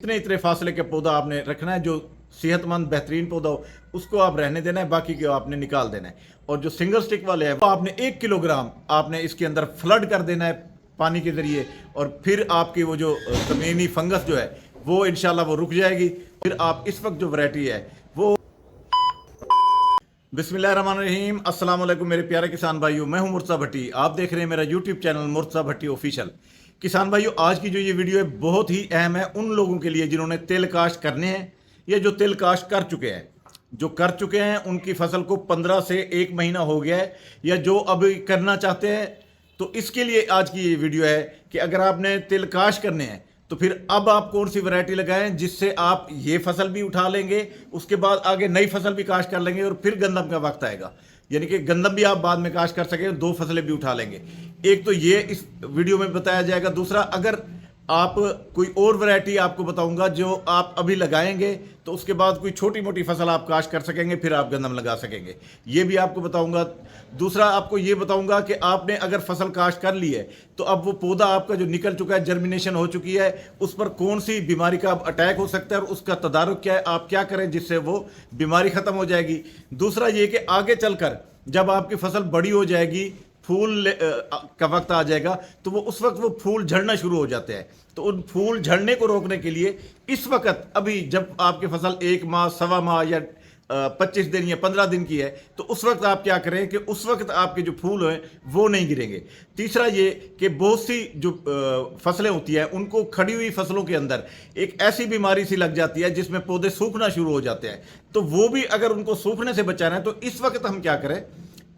इतने इतने फासले के पौधा आपने रखना है, जो सेहतमंद बेहतरीन पौधा हो उसको आप रहने देना है, बाकी को आपने निकाल देना है। और जो सिंगल स्टिक वाले हैं वो आपने 1 किलोग्राम आपने इसके अंदर फ्लड कर देना है पानी के ज़रिए, और फिर आपकी वो जो ज़मीनी फंगस जो है वो इंशाल्लाह वो रुक जाएगी। फिर आप इस वक्त जो वैरायटी है वो बिस्मिल्लाहिर्रहमानिर्रहीम, अस्सलाम वालेकुम मेरे प्यारे किसान भाइयों, मैं हूं मुर्तज़ा भट्टी। आप देख रहे हैं मेरा यूट्यूब चैनल मुर्तज़ा भट्टी ऑफिशियल। किसान भाइयों, आज की जो ये वीडियो है बहुत ही अहम है उन लोगों के लिए जिन्होंने तिल काश्त करने हैं या जो तिल काश्त कर चुके हैं। जो कर चुके हैं उनकी फसल को 15 से 1 महीना हो गया है, या जो अभी करना चाहते हैं, तो इसके लिए आज की ये वीडियो है कि अगर आपने तिल काश्त करने हैं तो फिर अब आप कौन सी वैरायटी लगाएं जिससे आप ये फसल भी उठा लेंगे, उसके बाद आगे नई फसल भी काश्त कर लेंगे, और फिर गंदम का वक्त आएगा, यानी कि गंदम भी आप बाद में काश्त कर सकें, 2 फसलें भी उठा लेंगे। एक तो ये इस वीडियो में बताया जाएगा। दूसरा, अगर आप कोई और वैरायटी आपको बताऊंगा जो आप अभी लगाएंगे तो उसके बाद कोई छोटी मोटी फसल आप काश्त कर सकेंगे, फिर आप गंदम लगा सकेंगे, ये भी आपको बताऊंगा। दूसरा, आपको ये बताऊंगा कि आपने अगर फसल काश्त कर ली है तो अब वो पौधा आपका जो निकल चुका है, जर्मिनेशन हो चुकी है, उस पर कौन सी बीमारी का अटैक हो सकता है और उसका तदारुक क्या है, आप क्या करें जिससे वो बीमारी खत्म हो जाएगी। दूसरा ये कि आगे चलकर जब आपकी फसल बड़ी हो जाएगी, फूल का वक्त आ जाएगा, तो वो उस वक्त वो फूल झड़ना शुरू हो जाते हैं। तो उन फूल झड़ने को रोकने के लिए इस वक्त अभी जब आपकी फसल 1 माह, सवा माह या 25 दिन या 15 दिन की है, तो उस वक्त आप क्या करें कि उस वक्त आपके जो फूल हैं वो नहीं गिरेंगे। तीसरा ये कि बहुत सी जो फसलें होती हैं उनको खड़ी हुई फसलों के अंदर एक ऐसी बीमारी सी लग जाती है जिसमें पौधे सूखना शुरू हो जाते हैं। तो वो भी अगर उनको सूखने से बचाना है तो इस वक्त हम क्या करें,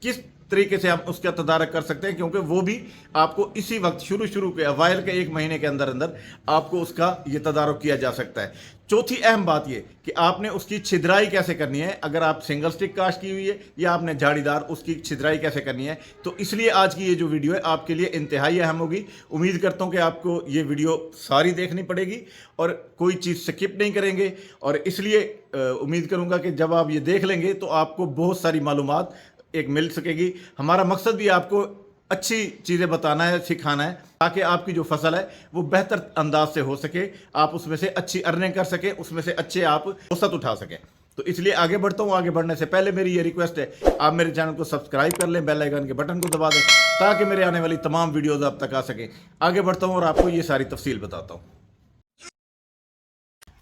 किस तरीके से हम उसका तदारक कर सकते हैं, क्योंकि वो भी आपको इसी वक्त शुरू के अवाइल के 1 महीने के अंदर अंदर आपको उसका ये तदारक किया जा सकता है। चौथी अहम बात ये कि आपने उसकी छिद्राई कैसे करनी है, अगर आप सिंगल स्टिक काश्त की हुई है या आपने झाड़ीदार, उसकी छिद्राई कैसे करनी है। तो इसलिए आज की ये जो वीडियो है आपके लिए इंतहाई अहम होगी। उम्मीद करता हूँ कि आपको ये वीडियो सारी देखनी पड़ेगी और कोई चीज़ स्किप नहीं करेंगे, और इसलिए उम्मीद करूँगा कि जब आप ये देख लेंगे तो आपको बहुत सारी मालूमात एक मिल सकेगी। हमारा मकसद भी आपको अच्छी चीज़ें बताना है, सिखाना है, ताकि आपकी जो फसल है वो बेहतर अंदाज से हो सके, आप उसमें से अच्छी अर्निंग कर सकें, उसमें से अच्छे आप औसत उठा सकें। तो इसलिए आगे बढ़ता हूँ। आगे बढ़ने से पहले मेरी ये रिक्वेस्ट है, आप मेरे चैनल को सब्सक्राइब कर लें, बेल आइकन के बटन को दबा दें ताकि मेरे आने वाली तमाम वीडियोज़ आप तक आ सकें। आगे बढ़ता हूँ और आपको ये सारी तफसील बताता हूँ।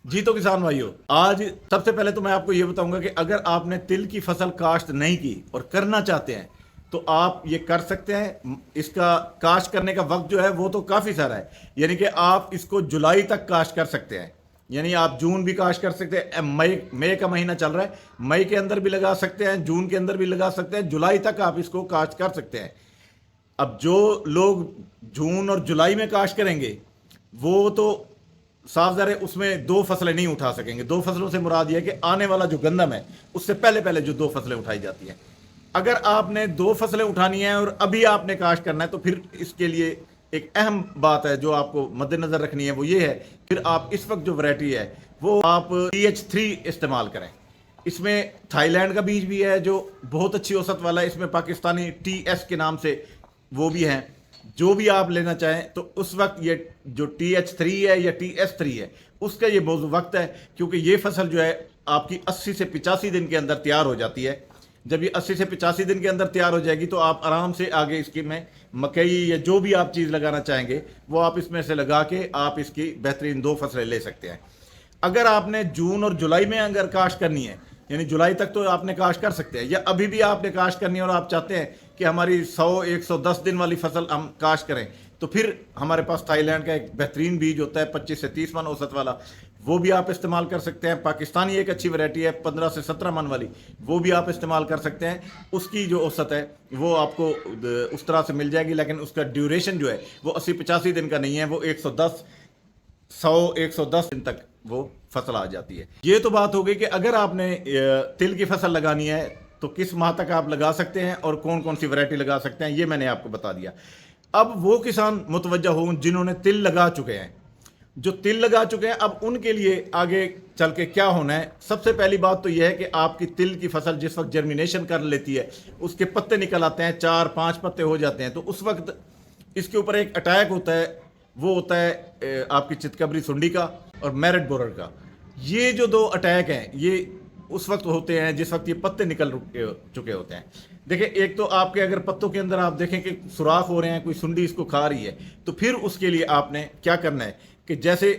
जी तो किसान भाइयों, आज सबसे पहले तो मैं आपको ये बताऊंगा कि अगर आपने तिल की फसल काश्त नहीं की और करना चाहते हैं तो आप ये कर सकते हैं। इसका काश्त करने का वक्त जो है वो तो काफ़ी सारा है, यानी कि आप इसको जुलाई तक काश्त कर सकते हैं, यानी आप जून भी काश्त कर सकते हैं। मई का महीना चल रहा है, मई के अंदर भी लगा सकते हैं, जून के अंदर भी लगा सकते हैं, जुलाई तक आप इसको काश्त कर सकते हैं। अब जो लोग जून और जुलाई में काश्त करेंगे वो तो साफ ज़ाहिर है उसमें 2 फसलें नहीं उठा सकेंगे। 2 फसलों से मुराद यह है कि आने वाला जो गंदम है उससे पहले पहले जो 2 फसलें उठाई जाती हैं। अगर आपने 2 फसलें उठानी है और अभी आपने काश्त करना है तो फिर इसके लिए एक अहम बात है जो आपको मद्देनज़र रखनी है, वो ये है फिर आप इस वक्त जो वैरायटी है वो आप TH3 इस्तेमाल करें। इसमें थाईलैंड का बीज भी है जो बहुत अच्छी औसत वाला है, इसमें पाकिस्तानी TS के नाम से वो भी हैं। जो भी आप लेना चाहें तो उस वक्त ये जो TH3 है या TS3 है उसका ये मौजू वक्त है, क्योंकि ये फसल जो है आपकी 80 से 85 दिन के अंदर तैयार हो जाती है। जब ये 80 से 85 दिन के अंदर तैयार हो जाएगी तो आप आराम से आगे इसकी में मकई या जो भी आप चीज़ लगाना चाहेंगे वो आप इसमें से लगा के आप इसकी बेहतरीन 2 फसलें ले सकते हैं। अगर आपने जून और जुलाई में अगर काश्त करनी है, यानी जुलाई तक तो आपने काश्त कर सकते हैं, या अभी भी आपने काश्त करनी है और आप चाहते हैं कि हमारी 100-110 दिन वाली फसल हम काश्त करें, तो फिर हमारे पास थाईलैंड का एक बेहतरीन बीज होता है 25 से 30 मन औसत वाला, वो भी आप इस्तेमाल कर सकते हैं। पाकिस्तानी एक अच्छी वैरायटी है 15 से 17 मन वाली, वो भी आप इस्तेमाल कर सकते हैं। उसकी जो औसत है वो आपको उस तरह से मिल जाएगी, लेकिन उसका ड्यूरेशन जो है वो 80-85 दिन का नहीं है, वो 110 दिन तक वो फसल आ जाती है। ये तो बात हो गई कि अगर आपने तिल की फसल लगानी है तो किस माह तक आप लगा सकते हैं और कौन कौन सी वैरायटी लगा सकते हैं, ये मैंने आपको बता दिया। अब वो किसान मुतवज्जा हो जिन्होंने तिल लगा चुके हैं, जो तिल लगा चुके हैं, अब उनके लिए आगे चल के क्या होना है। सबसे पहली बात तो यह है कि आपकी तिल की फसल जिस वक्त जर्मिनेशन कर लेती है, उसके पत्ते निकल आते हैं, 4-5 पत्ते हो जाते हैं, तो उस वक्त इसके ऊपर एक अटैक होता है, वो होता है आपकी चितकबरी सुंडी का। اور میرٹ بورر کا، یہ جو دو اٹیک ہیں یہ اس وقت ہوتے ہیں جس وقت یہ پتے نکل چکے ہوتے ہیں۔ دیکھیں ایک تو آپ کے اگر پتوں کے اندر آپ دیکھیں کہ سوراخ ہو رہے ہیں، کوئی سنڈی اس کو کھا رہی ہے، تو پھر اس کے لیے آپ نے کیا کرنا ہے کہ جیسے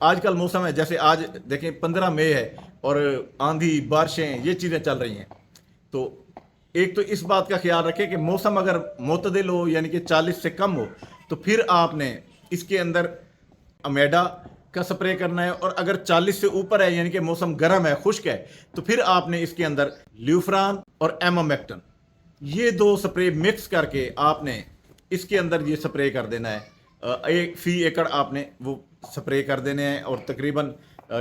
آج کل موسم ہے، جیسے آج دیکھیں 15 مئی ہے اور آندھی بارشیں یہ چیزیں چل رہی ہیں، تو ایک تو اس بات کا خیال رکھیں کہ موسم اگر معتدل ہو یعنی کہ 40 سے کم ہو تو پھر آپ نے اس کے اندر امیڈا کا سپرے کرنا ہے، اور اگر 40 سے اوپر ہے یعنی کہ موسم گرم ہے، خشک ہے، تو پھر آپ نے اس کے اندر لیوفران اور ایمامیکٹن یہ دو سپرے مکس کر کے آپ نے اس کے اندر یہ سپرے کر دینا ہے۔ ایک فی ایکڑ آپ نے وہ سپرے کر دینے ہیں، اور تقریباً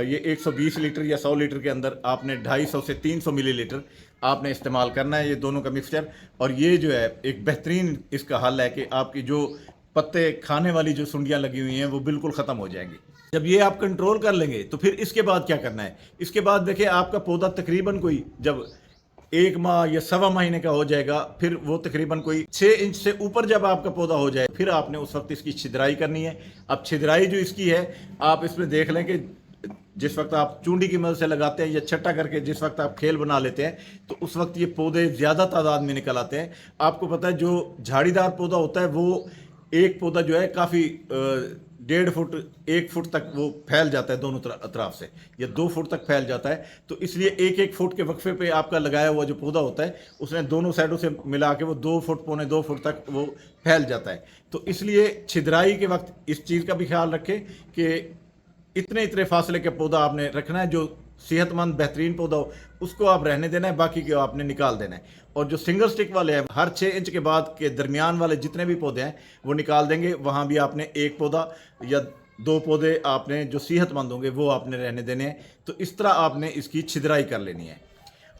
یہ 120 لیٹر یا 100 لیٹر کے اندر آپ نے 250 سے 300 ملی لیٹر آپ نے استعمال کرنا ہے، یہ دونوں کا مکسچر۔ اور یہ جو ہے ایک بہترین اس کا حل ہے کہ آپ کی جو پتے کھانے والی جو سنڈیاں لگی ہوئی ہیں وہ بالکل ختم ہو جائیں گی۔ جب یہ آپ کنٹرول کر لیں گے تو پھر اس کے بعد کیا کرنا ہے؟ اس کے بعد دیکھیں آپ کا پودا تقریباً کوئی جب 1 ماہ یا 1.25 مہینے کا ہو جائے گا، پھر وہ تقریباً کوئی 6 انچ سے اوپر جب آپ کا پودا ہو جائے، پھر آپ نے اس وقت اس کی چھدرائی کرنی ہے۔ اب چھدرائی جو اس کی ہے آپ اس میں دیکھ لیں کہ جس وقت آپ چونڈی کی مدد سے لگاتے ہیں یا چھٹا کر کے جس وقت آپ کھیل بنا لیتے ہیں تو اس وقت یہ پودے زیادہ تعداد میں نکل آتے ہیں۔ آپ کو پتہ ہے جو جھاڑی دار پودا ہوتا ہے وہ ایک پودا جو ہے کافی 1.5 فٹ 1 فٹ تک وہ پھیل جاتا ہے دونوں اطراف سے، یا 2 فٹ تک پھیل جاتا ہے، تو اس لیے 1 فٹ کے وقفے پہ آپ کا لگایا ہوا جو پودا ہوتا ہے اس نے دونوں سائڈوں سے ملا کے وہ 2 فٹ پونے 2 فٹ تک وہ پھیل جاتا ہے۔ تو اس لیے چھدرائی کے وقت اس چیز کا بھی خیال رکھیں کہ اتنے فاصلے کے پودا آپ نے رکھنا ہے، جو صحت مند بہترین پودا ہو اس کو آپ رہنے دینا ہے، باقی کو آپ نے نکال دینا ہے۔ اور جو سنگل سٹک والے ہیں ہر 6 انچ کے بعد کے درمیان والے جتنے بھی پودے ہیں وہ نکال دیں گے، وہاں بھی آپ نے 1 پودا یا 2 پودے آپ نے جو صحت مند ہوں گے وہ آپ نے رہنے دینے ہیں۔ تو اس طرح آپ نے اس کی چھدرائی کر لینی ہے۔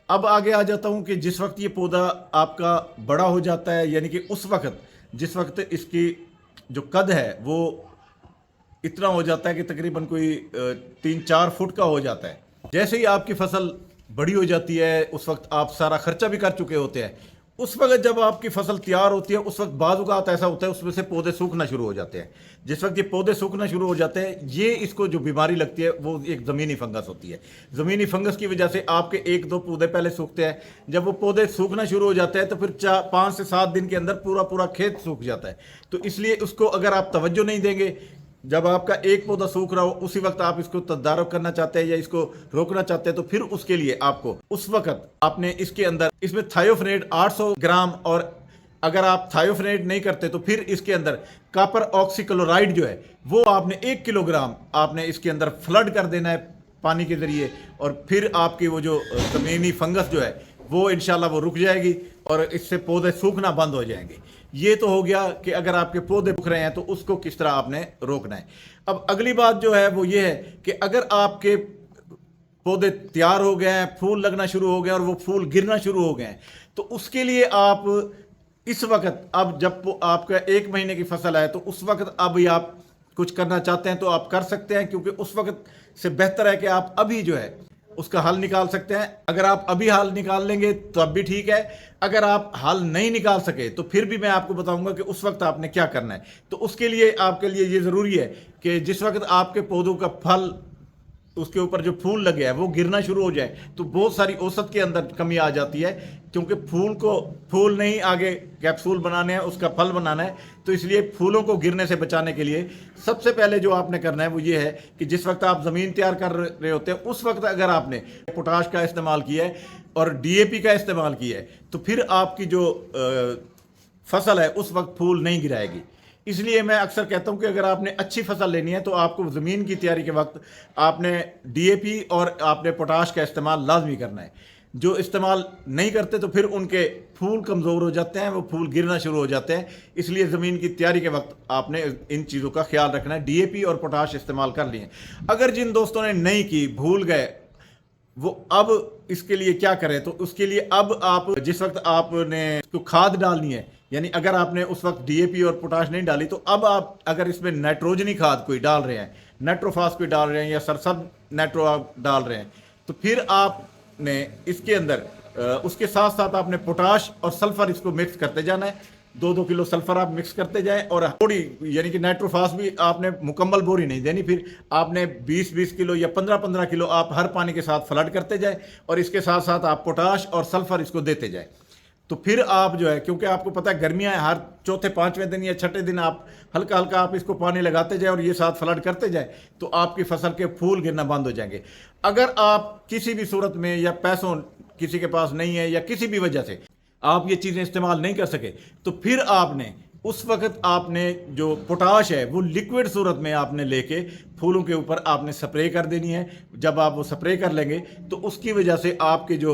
اب آگے آ جاتا ہوں کہ جس وقت یہ پودا آپ کا بڑا ہو جاتا ہے، یعنی کہ اس وقت جس وقت اس کی جو قد ہے وہ اتنا ہو جاتا ہے کہ تقریباً کوئی 3-4 فٹ کا ہو جاتا ہے، جیسے ہی آپ کی فصل بڑی ہو جاتی ہے اس وقت آپ سارا خرچہ بھی کر چکے ہوتے ہیں، اس وقت جب آپ کی فصل تیار ہوتی ہے اس وقت بعض اوقات ایسا ہوتا ہے اس میں سے پودے سوکھنا شروع ہو جاتے ہیں۔ جس وقت یہ پودے سوکھنا شروع ہو جاتے ہیں یہ اس کو جو بیماری لگتی ہے وہ ایک زمینی فنگس ہوتی ہے۔ زمینی فنگس کی وجہ سے آپ کے 1-2 پودے پہلے سوکھتے ہیں، جب وہ پودے سوکھنا شروع ہو جاتے ہیں تو پھر 5 سے 7 دن کے اندر پورا کھیت سوکھ جاتا ہے۔ تو اس لیے اس کو اگر آپ توجہ نہیں دیں گے، جب آپ کا ایک پودا سوکھ رہا ہو اسی وقت آپ اس کو تدارک کرنا چاہتے ہیں یا اس کو روکنا چاہتے ہیں، تو پھر اس کے لیے آپ کو اس وقت آپ نے اس کے اندر اس میں تھائیوفینیٹ 800 گرام، اور اگر آپ تھائیوفینیٹ نہیں کرتے تو پھر اس کے اندر کاپر آکسی کلورائڈ جو ہے وہ آپ نے 1 کلو گرام آپ نے اس کے اندر فلڈ کر دینا ہے پانی کے ذریعے، اور پھر آپ کی وہ جو زمینی فنگس جو ہے وہ انشاءاللہ وہ رک جائے گی اور اس سے پودے سوکھنا بند ہو جائیں گے۔ یہ تو ہو گیا کہ اگر آپ کے پودے سوکھ رہے ہیں تو اس کو کس طرح آپ نے روکنا ہے۔ اب اگلی بات جو ہے وہ یہ ہے کہ اگر آپ کے پودے تیار ہو گئے ہیں، پھول لگنا شروع ہو گئے اور وہ پھول گرنا شروع ہو گئے ہیں، تو اس کے لیے آپ اس وقت اب جب آپ کا 1 مہینے کی فصل ہے تو اس وقت اب یہ آپ کچھ کرنا چاہتے ہیں تو آپ کر سکتے ہیں، کیونکہ اس وقت سے بہتر ہے کہ آپ ابھی جو ہے اس کا حل نکال سکتے ہیں۔ اگر آپ ابھی حل نکال لیں گے تو اب بھی ٹھیک ہے، اگر آپ حل نہیں نکال سکے تو پھر بھی میں آپ کو بتاؤں گا کہ اس وقت آپ نے کیا کرنا ہے۔ تو اس کے لیے آپ کے لیے یہ ضروری ہے کہ جس وقت آپ کے پودوں کا پھل اس کے اوپر جو پھول لگے ہے وہ گرنا شروع ہو جائے تو بہت ساری اوسط کے اندر کمی آ جاتی ہے، کیونکہ پھول نہیں آگے کیپسول بنانے ہیں، اس کا پھل بنانا ہے، تو اس لیے پھولوں کو گرنے سے بچانے کے لیے سب سے پہلے جو آپ نے کرنا ہے وہ یہ ہے کہ جس وقت آپ زمین تیار کر رہے ہوتے ہیں اس وقت اگر آپ نے پوٹاش کا استعمال کیا ہے اور ڈی اے پی کا استعمال کیا ہے تو پھر آپ کی جو فصل ہے اس وقت پھول نہیں گرائے گی۔ اس لیے میں اکثر کہتا ہوں کہ اگر آپ نے اچھی فصل لینی ہے تو آپ کو زمین کی تیاری کے وقت آپ نے ڈی اے پی اور آپ نے پوٹاش کا استعمال لازمی کرنا ہے۔ جو استعمال نہیں کرتے تو پھر ان کے پھول کمزور ہو جاتے ہیں، وہ پھول گرنا شروع ہو جاتے ہیں۔ اس لیے زمین کی تیاری کے وقت آپ نے ان چیزوں کا خیال رکھنا ہے، ڈی اے پی اور پوٹاش استعمال کر لیے۔ اگر جن دوستوں نے نہیں کی، بھول گئے، وہ اب اس کے لیے کیا کریں؟ تو اس کے لیے اب آپ جس وقت آپ نے اس کو کھاد ڈالنی ہے، یعنی اگر آپ نے اس وقت ڈی اے پی اور پوٹاش نہیں ڈالی تو اب آپ اگر اس میں نائٹروجنی کھاد کوئی ڈال رہے ہیں، نائٹروفاس کوئی ڈال رہے ہیں یا سرسب نائٹرو آپ ڈال رہے ہیں، تو پھر آپ نے اس کے اندر اس کے ساتھ ساتھ آپ نے پوٹاش اور سلفر اس کو مکس کرتے جانا ہے۔ 2-2 किलो सल्फर आप मिक्स करते जाएं और थोड़ी यानी कि नाइट्रोफास भी आपने मुकम्मल बोरी नहीं देनी, फिर आपने 20-20 किलो या 15-15 किलो आप हर पानी के साथ फ्लड करते जाएं और इसके साथ साथ आप पोटाश और सल्फर इसको देते जाएं। तो फिर आप जो है, क्योंकि आपको पता है गर्मियां हैं, हर चौथे पांचवें दिन या छठे दिन आप हल्का हल्का आप इसको पानी लगाते जाए और ये साथ फ्लड करते जाए, तो आपकी फसल के फूल गिरना बंद हो जाएंगे। अगर आप किसी भी सूरत में या पैसों किसी के पास नहीं है या किसी भी वजह से आप ये चीज़ें इस्तेमाल नहीं कर सके, तो फिर आपने उस वक्त आपने जो पोटाश है वो लिक्विड सूरत में आपने लेके फूलों के ऊपर आपने स्प्रे कर देनी है। जब आप वो स्प्रे कर लेंगे तो उसकी वजह से आपके जो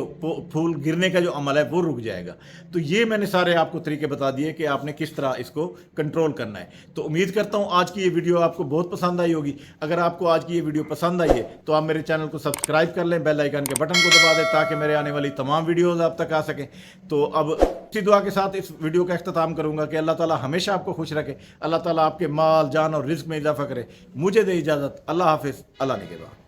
फूल गिरने का जो अमल है वो रुक जाएगा। तो ये मैंने सारे आपको तरीके बता दिए कि आपने किस तरह इसको कंट्रोल करना है। तो उम्मीद करता हूँ आज की ये वीडियो आपको बहुत पसंद आई होगी। अगर आपको आज की ये वीडियो पसंद आई है तो आप मेरे चैनल को सब्सक्राइब कर लें, बेल आइकन के बटन को दबा दें ताकि मेरे आने वाली तमाम वीडियोज़ आप तक आ सकें। तो अब इसी दुआ के साथ इस वीडियो का अख्ताम करूँगा कि अल्लाह ताला हमेशा आपको खुश रखे, अल्लाह ताला आपके माल जान और रिज़्क़ में इजाफा करे। मुझे दे इजाज़त, अल्लाह हाफिज़, अल्लाह निगहबान।